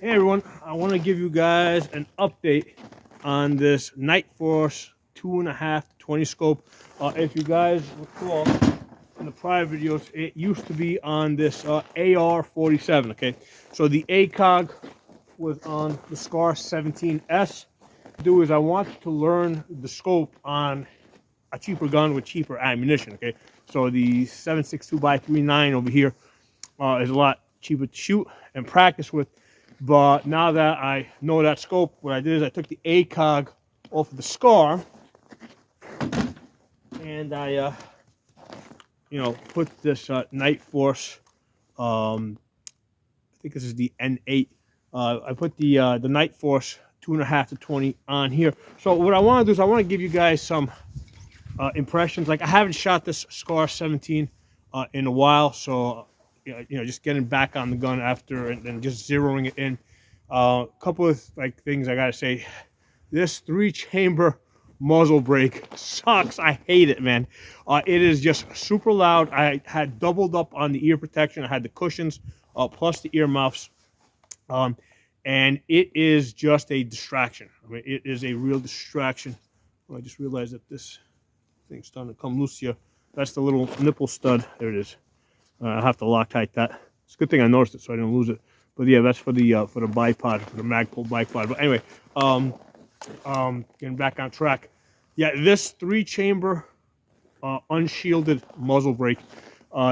Hey everyone, I want to give you guys an update on this Nightforce 2.5 20 scope. If you guys recall in the prior videos, it used to be on this AR-47. Okay, so the ACOG was on the SCAR 17S. Do is I wanted to learn the scope on a cheaper gun with cheaper ammunition. Okay, so the 7.62x39 over here is a lot cheaper to shoot and practice with. But now that I know that scope, what I did is I took the ACOG off of the SCAR and I, put this Nightforce. I think this is the N8. I put the Nightforce 2.5 to 20 on here. So what I want to do is I want to give you guys some impressions. Like I haven't shot this SCAR 17 in a while, so just getting back on the gun after and just zeroing it in. A couple of things I gotta say. This 3-chamber muzzle brake sucks. I hate it, man. It is just super loud. I had doubled up on the ear protection. I had the cushions plus the ear muffs, and it is just a distraction. I mean, it is a real distraction. Oh, I just realized that this thing's starting to come loose here. That's the little nipple stud. There it is. I have to Loctite that. It's a good thing I noticed it so I didn't lose it. But yeah, that's for the bipod, for the Magpul bipod. But anyway, getting back on track. Yeah, this 3-chamber unshielded muzzle brake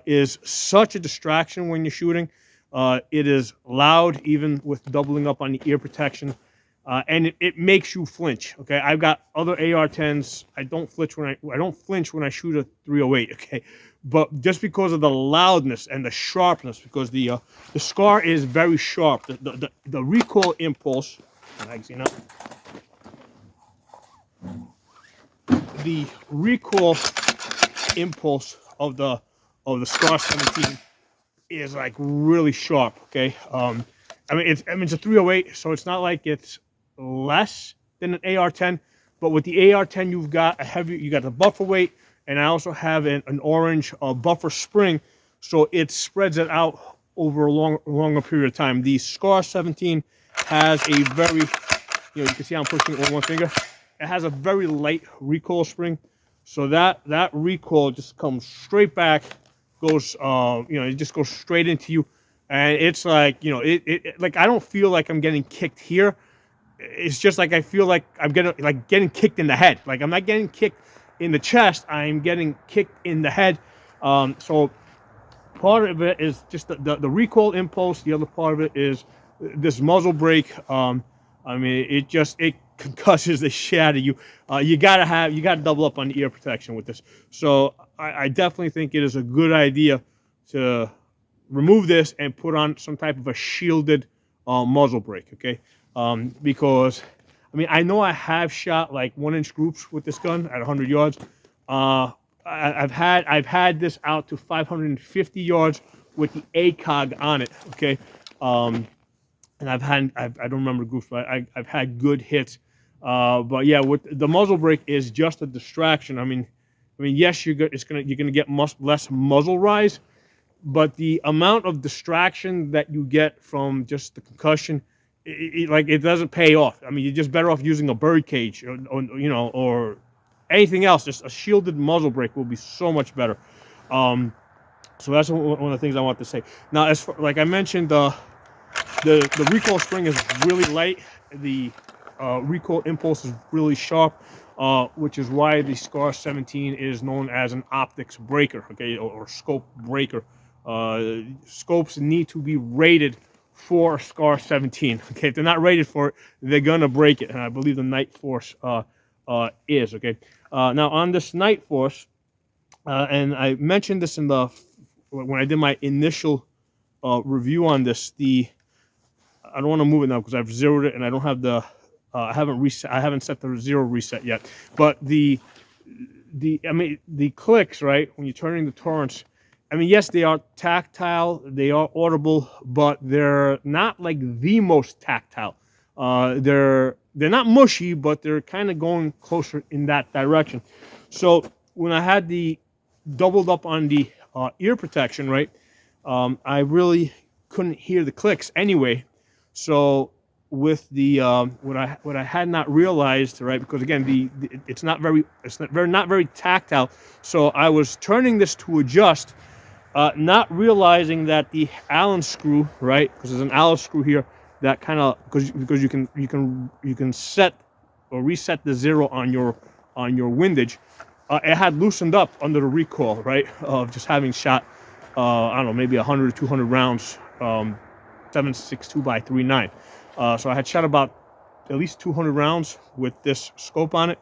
is such a distraction when you're shooting. It is loud, even with doubling up on the ear protection. And it makes you flinch. Okay, I've got other AR-10s. I don't flinch when I shoot a 308. Okay, but just because of the loudness and the sharpness, because the SCAR is very sharp. The recoil impulse. The recoil impulse of the SCAR 17 is like really sharp. Okay, it's a 308, so it's not like it's less than an AR-10, but with the AR-10 you got the buffer weight, and I also have an orange buffer spring, so it spreads it out over a longer period of time. The SCAR 17 has a very, you can see I'm pushing it with one finger. It has a very light recoil spring, so that recoil just comes straight back, goes it just goes straight into you, and it's like like I don't feel like I'm getting kicked here. It's just like I feel like I'm getting kicked in the head. Like I'm not getting kicked in the chest. I'm getting kicked in the head. So part of it is just the recoil impulse. The other part of it is this muzzle brake. It concusses the shit out of you. You gotta double up on the ear protection with this. So I definitely think it is a good idea to remove this and put on some type of a shielded muzzle brake. Okay. Because I know I have shot like 1-inch groups with this gun at 100 yards. I've had this out to 550 yards with the ACOG on it. Okay, and I don't remember groups, but I've had good hits. But yeah, with the muzzle brake is just a distraction. Yes, you're gonna get less muzzle rise, but the amount of distraction that you get from just the concussion, it doesn't pay off. You're just better off using a bird cage or anything else. Just a shielded muzzle brake will be so much better. So that's one of the things I want to say. Now, as for, like I mentioned, the recoil spring is really light. The recoil impulse is really sharp, which is why the SCAR 17 is known as an optics breaker, okay, or scope breaker. Scopes need to be rated for SCAR 17. Okay, if they're not rated for it, they're gonna break it, and I believe the Nightforce is. Okay, now on this Nightforce, and I mentioned this when I did my initial review on this. I don't want to move it now because I've zeroed it and I don't have I haven't set the zero reset yet. But the clicks, right, when you're turning the torrents, yes, they are tactile, they are audible, but they're not like the most tactile. They're not mushy, but they're kind of going closer in that direction. So when I had the doubled up on the ear protection, right, I really couldn't hear the clicks anyway. So with the what I had not realized, right? Because again, it's not very tactile. So I was turning this to adjust, not realizing that the Allen screw, right? Because there's an Allen screw here that kind of because you can set or reset the zero on your windage. It had loosened up under the recoil, right? Of just having shot, I don't know, maybe 100 or 200 rounds, 7.62 by 3.9. So I had shot about at least 200 rounds with this scope on it.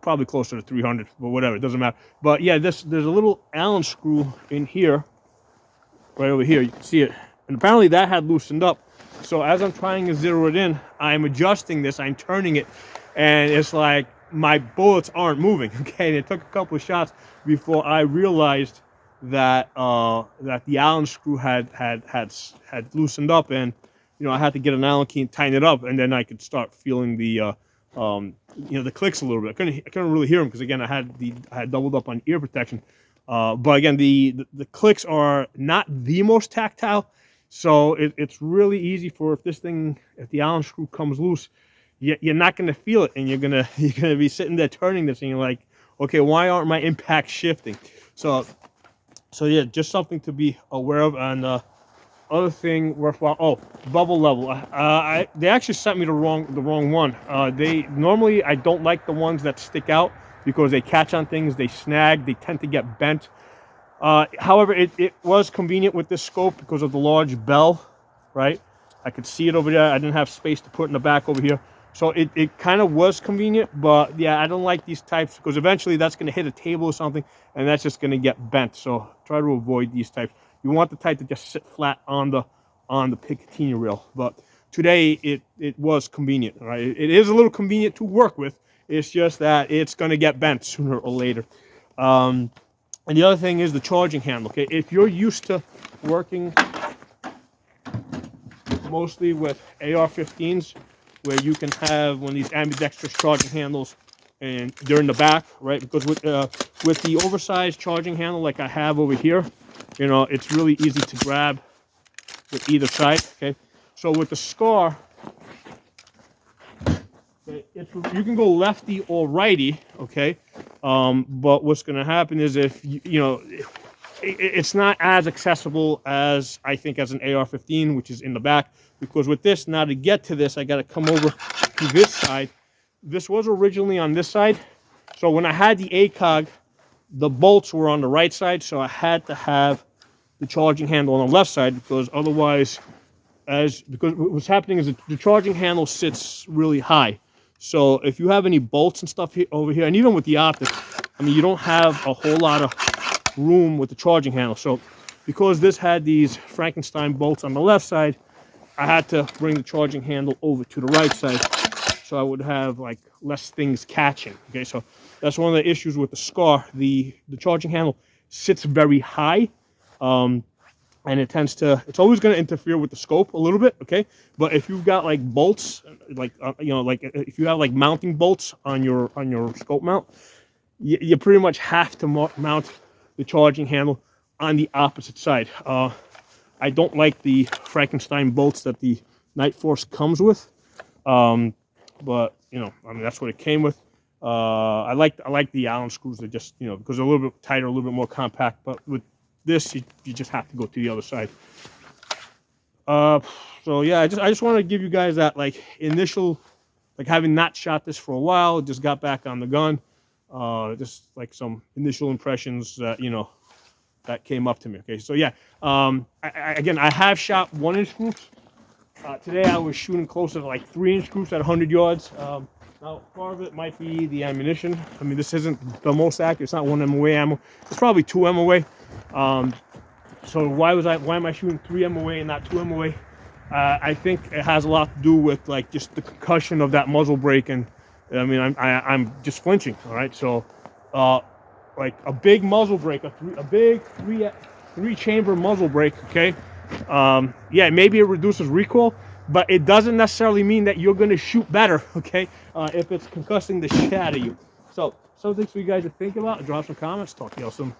Probably closer to 300, but whatever, it doesn't matter. But yeah, there's a little Allen screw in here, right over here. You can see it, and apparently that had loosened up. So as I'm trying to zero it in, I'm adjusting this, I'm turning it, and it's like my bullets aren't moving. Okay, and it took a couple of shots before I realized that that the Allen screw had loosened up, and I had to get an Allen key and tighten it up, and then I could start feeling the the clicks a little bit. I couldn't really hear them because again I had doubled up on ear protection. But again, the clicks are not the most tactile, so it's really easy for if the Allen screw comes loose, you're not going to feel it, and you're gonna be sitting there turning this, and you're like, okay, why aren't my impacts shifting? So yeah, just something to be aware of. And other thing worthwhile, bubble level. They actually sent me the wrong one. Normally I don't like the ones that stick out because they catch on things, they snag, they tend to get bent. However, it was convenient with this scope because of the large bell, right? I could see it over there. I didn't have space to put in the back over here. So it kind of was convenient, but yeah, I don't like these types because eventually that's going to hit a table or something, and that's just going to get bent. So try to avoid these types. You want the type to just sit flat on the Picatinny reel. But today it was convenient, right? It is a little convenient to work with. It's just that it's going to get bent sooner or later. And the other thing is the charging handle. Okay, if you're used to working mostly with AR-15s, where you can have one of these ambidextrous charging handles, and they're in the back, right? Because with the oversized charging handle like I have over here, it's really easy to grab with either side. Okay, so with the SCAR, you can go lefty or righty. Okay, but what's going to happen is if it's not as accessible as I think as an AR-15, which is in the back. Because with this, now to get to this, I got to come over to this side. This was originally on this side. So when I had the ACOG, the bolts were on the right side. So I had to have the charging handle on the left side because otherwise, because what's happening is the charging handle sits really high. So if you have any bolts and stuff over here, and even with the optics, I mean, you don't have a whole lot of room with the charging handle. So because this had these Frankenstein bolts on the left side, I had to bring the charging handle over to the right side so I would have like less things catching. Okay, so that's one of the issues with the SCAR. The charging handle sits very high, and it's always going to interfere with the scope a little bit. Okay, but if you've got like bolts, like if you have like mounting bolts on your scope mount, you pretty much have to mount the charging handle on the opposite side. I don't like the Frankenstein bolts that the Nightforce comes with, but I mean that's what it came with. I like the Allen screws. They're just because they're a little bit tighter, a little bit more compact. But with this, you just have to go to the other side. So yeah, I just wanted to give you guys that like initial, like having not shot this for a while, just got back on the gun. Just like some initial impressions that that came up to me. Okay, so yeah, again, I have shot 1-inch groups. Today I was shooting closer to like 3-inch groups at 100 yards. Now, part of it might be the ammunition. I mean, this isn't the most accurate. It's not 1 MOA ammo. It's probably 2 MOA. So why am I shooting 3 MOA and not 2 MOA? I think it has a lot to do with like just the concussion of that muzzle brake, and I mean, I'm just flinching. All right, so. Like a big muzzle brake, a big three-chamber muzzle brake, okay? Yeah, maybe it reduces recoil, but it doesn't necessarily mean that you're going to shoot better, okay? If it's concussing the shit out of you. So, some things for you guys to think about. Drop some comments. Talk to y'all soon.